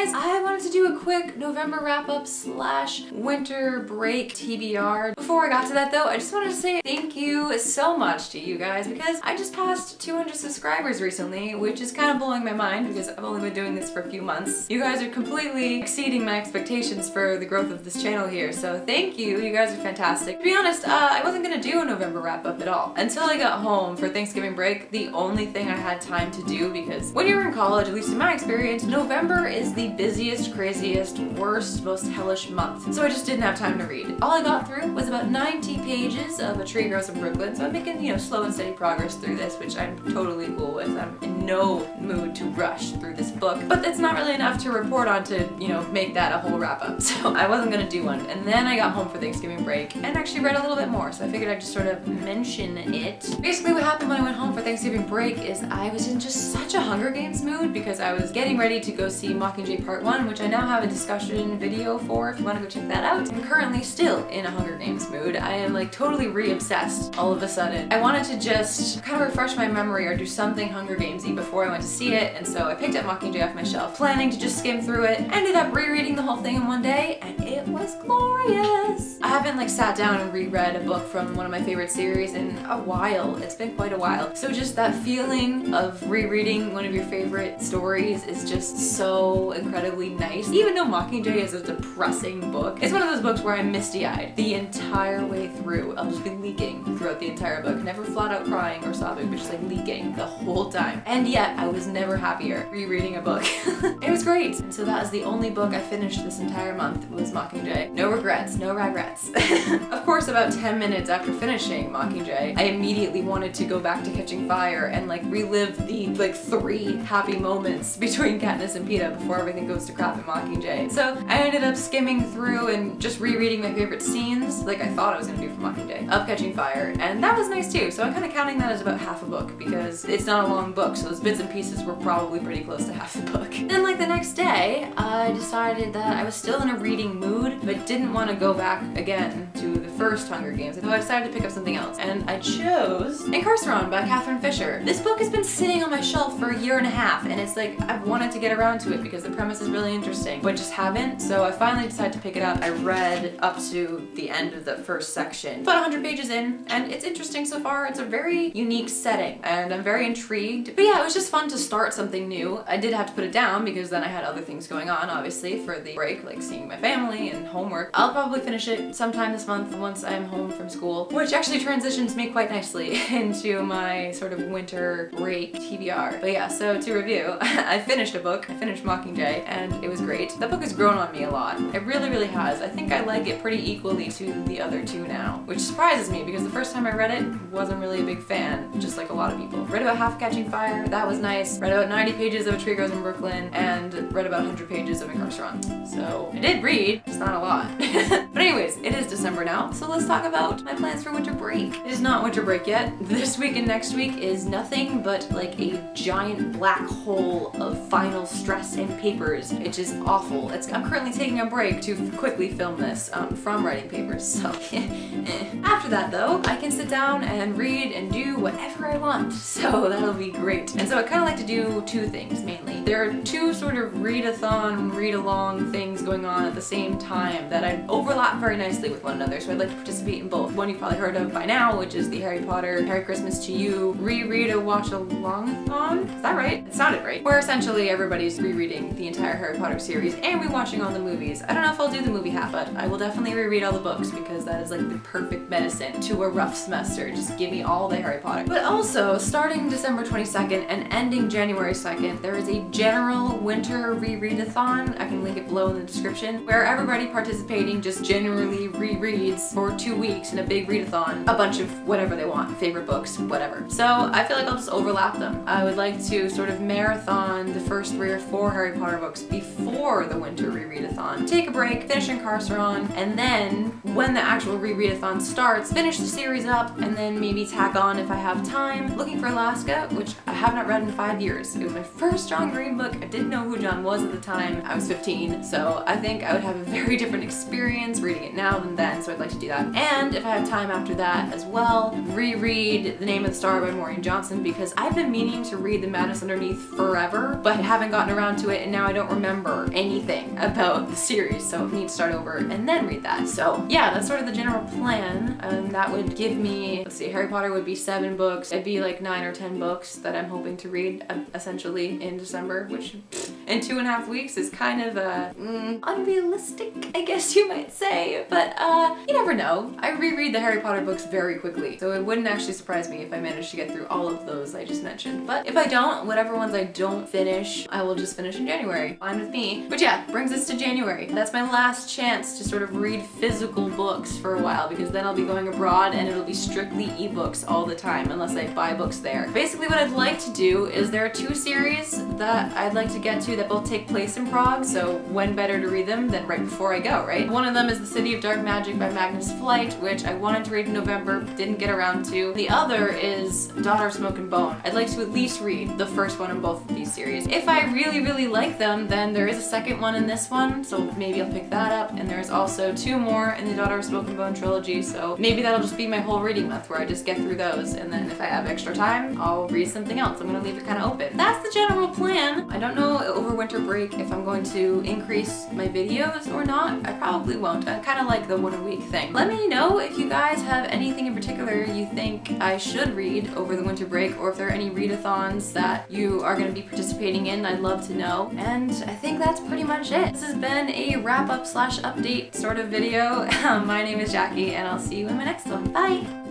guys, I wanted to do a quick November wrap-up slash winter break TBR. Before I got to that though, I just wanted to say thank you so much to you guys because I just passed 200 subscribers recently, which is kind of blowing my mind because I've only been doing this for a few months. You guys are completely exceeding my expectations for the growth of this channel here, so thank you. You guys are fantastic. To be honest, I wasn't gonna do a November wrap-up at all. Until I got home for Thanksgiving break, the only thing I had time to do, because when you're in college, at least in my experience, November is the busiest, craziest, worst, most hellish month. So I just didn't have time to read. All I got through was about 90 pages of A Tree Grows in Brooklyn, so I'm making, you know, slow and steady progress through this, which I'm totally cool with. I'm in no mood to rush through this book, but that's not really enough to report on to, you know, make that a whole wrap-up. So I wasn't gonna do one. And then I got home for Thanksgiving break and actually read a little bit more, so I figured I'd just sort of mention it. Basically what happened when I went home for Thanksgiving break is I was in just such a Hunger Games mood because I was getting ready to go see Mockingjay Part 1, which I now have a discussion video for if you want to go check that out. I'm currently still in a Hunger Games mood. I am like totally re-obsessed all of a sudden. I wanted to just kind of refresh my memory or do something Hunger Gamesy before I went to see it, and so I picked up Mockingjay off my shelf, planning to just skim through it. Ended up rereading the whole thing in one day, and it was glorious. I haven't like sat down and reread a book from one of my favorite series in a while. It's been quite a while. So just that feeling of rereading one of your favorite stories is just so incredibly nice. Even though Mockingjay is a depressing book, it's one of those books where I'm misty-eyed the entire way through. I'll just be leaking throughout the entire book. Never flat out crying or sobbing, but just like leaking the whole time. And yet I was never happier rereading a book. It was great. And so that is the only book I finished this entire month was Mockingjay. No regrets, no regrets. Of course, about 10 minutes after finishing Mockingjay, I immediately wanted to go back to Catching Fire and like relive the like 3 happy moments between Katniss and Peeta before everything goes to crap in Mockingjay. So I ended up skimming through and just rereading my favorite scenes, like I thought I was gonna do for Mockingjay, of Catching Fire, and that was nice too. So I'm kind of counting that as about half a book because it's not a long book, so those bits and pieces were probably pretty close to half the book. Then like the next day, I decided that I was still in a reading mood, but didn't want to go back again to the first Hunger Games, so I decided to pick up something else, and I chose Incarceron by Catherine Fisher. This book has been sitting on my shelf for a year and a half, and it's like I've wanted to get around to it because the premise is really interesting, but just haven't, so I finally decided to pick it up. I read up to the end of the first section, about 100 pages in, and it's interesting so far. It's a very unique setting, and I'm very intrigued. But yeah, it was just fun to start something new. I did have to put it down because then I had other things going on, obviously, for the break, like seeing my family and homework. I'll probably finish it sometime this month once I'm home from school, which actually transitions me quite nicely into my sort of winter break TBR. But yeah, so to review, I finished a book. I finished Mockingjay, and it was great. That book has grown on me a lot. It really, really has. I think I like it pretty equally to the other two now, which surprises me because the first time I read it, wasn't really a big fan, just like a lot of people. Read about half Catching Fire, that was nice. Read about 90 pages of A Tree Grows in Brooklyn, and read about 100 pages of Incarceron. So I did read, it's not a lot. But anyways, it is December now, so let's talk about my plans for winter break. It is not winter break yet. This week and next week is nothing but like a giant black hole of final stress and papers, which is awful. I'm currently taking a break to quickly film this from writing papers, so After that though, I can sit down and read and do whatever I want, so that'll be great. And so I kind of like to do 2 things mainly. There are 2 sort of readathon, read-along things going on at the same time that I overlap very nicely with one another, so I'd like to participate in both. One you've probably heard of by now, which is the Harry Potter Merry Christmas to You reread a watch-along-thon? Is that right? It sounded right. Where essentially everybody's rereading the entire Harry Potter series and rewatching all the movies. I don't know if I'll do the movie half, but I will definitely reread all the books because that is like the perfect medicine to a rough semester. Just give me all the Harry Potter. But also, starting December 22nd and ending January 2nd, there is a general winter rereadathon. I can link it below in the description, where everybody participating just generally rereads for 2 weeks in a big readathon a bunch of whatever they want, favorite books, whatever. So I feel like I'll just overlap them. I would like to sort of marathon the first 3 or 4 Harry Potter books before the winter rereadathon. Take a break, finish Incarceron, and then when the actual rereadathon starts, finish the series up, and then maybe tack on if I have time. Looking for Alaska, which I have not read in 5 years. It was my first John Green book. I didn't know who John was at the time. I was 15, so I think I would have a very different experience reading it now than then, so I'd like to do that. And if I have time after that as well, reread The Name of the Star by Maureen Johnson, because I've been meaning to read The Madness Underneath forever, but haven't gotten around to it, and now I don't remember anything about the series, so I need to start over and then read that. So yeah, that's sort of the general plan, and that would give me, let's see, Harry Potter would be 7 books. It'd be like 9 or 10 books that I'm hoping to read essentially in December, which in 2.5 weeks is kind of unrealistic, I guess you might say, but you never know. I reread the Harry Potter books very quickly, so it wouldn't actually surprise me if I managed to get through all of those I just mentioned. But if I don't, whatever ones I don't finish, I will just finish in January. Fine with me. But yeah, brings us to January. That's my last chance to sort of read physical books for a while, because then I'll be going abroad and it'll be strictly ebooks all the time unless I buy books there. Basically what I'd like to do is there are 2 series that I'd like to get to that both take place in Prague, so when better to read them than right before I go, right? One of them is The City of Dark Magic by Magnus Flight, which I wanted to read in November, didn't get around to. The other is Daughter of Smoke and Bone. I'd like to at least read the first one in both of these series. If I really like them, then there is a second one in this one, so maybe I'll pick that up, and there's also 2 more in the Daughter of Smoke and Bone trilogy, so maybe that'll just be my whole reading month where I just get through those, and then if I have extra time, I'll read something else. I'm gonna leave it kind of open. That's the general plan. I don't know over winter break if I'm going to increase my videos or not. I probably won't. I kind of like the 1 a week thing. Let me know if you guys have anything in particular you think I should read over the winter break, or if there are any readathons that you are going to be participating in. I'd love to know. And I think that's pretty much it. This has been a wrap-up / update sort of video. My name is Jackie, and I'll see you in my next one. Bye!